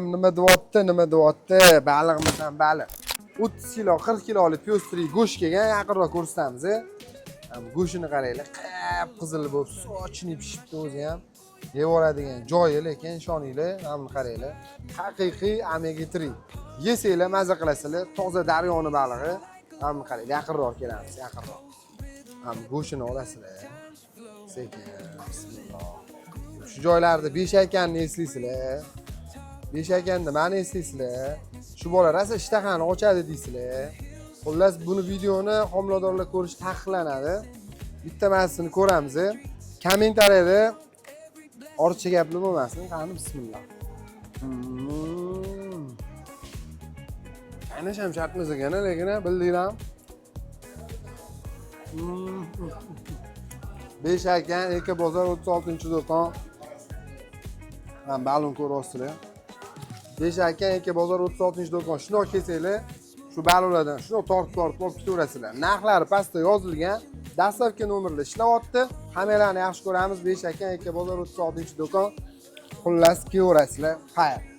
Nima deyapti? Baliqmisan, baliq. 30 kilo, 40 kilolik pyo'stri go'sht kelgan, yaqinroq ko'rsatamiz. Go'shtini qaranglar, qip-qizil bo'lib, sochini pishibdi o'zi ham. Yevoradigan joyi, lekin ishoninglar, mana qaranglar. Haqiqiy omega 3. Yesanglar, maza qilasizlar, toza daryoni balig'i. Mana qarang, yaqinroq kelamiz, yaqinroq. Mana go'shtini olasizlar. Sekin, bismillah. Shu joylarda beshaykanni eslaysizlar. Beshaykanni nimani eslaysizlar? Shu bola rosa ishtahani ochadi deysizlar. Xullas, buni videoni homiladorlar ko'rish taqiqlanadi. Bitta masini ko'ramiz. Kommentariyada ortiqcha gaplar bo'lmasin. Qani bismillah. Aynish ham shartmas ekan, lekin bildinglar. Beshaykan, Eka bozor 36-do'kon. Men ma'lum ko'ryapsizlar. Beshaykan, Eka bozor 36-do'kon. Shuni kelsanglar, shu balolardan shuni tortib olib ketaverasizlar. Narxlari pastda yozilgan. Dastlabki nomerda ishlayapti. Hammalarni yaxshi ko'ramiz. Beshaykan, Eka bozor 36-do'kon. Xullas, kelaverasizlar. Xayr.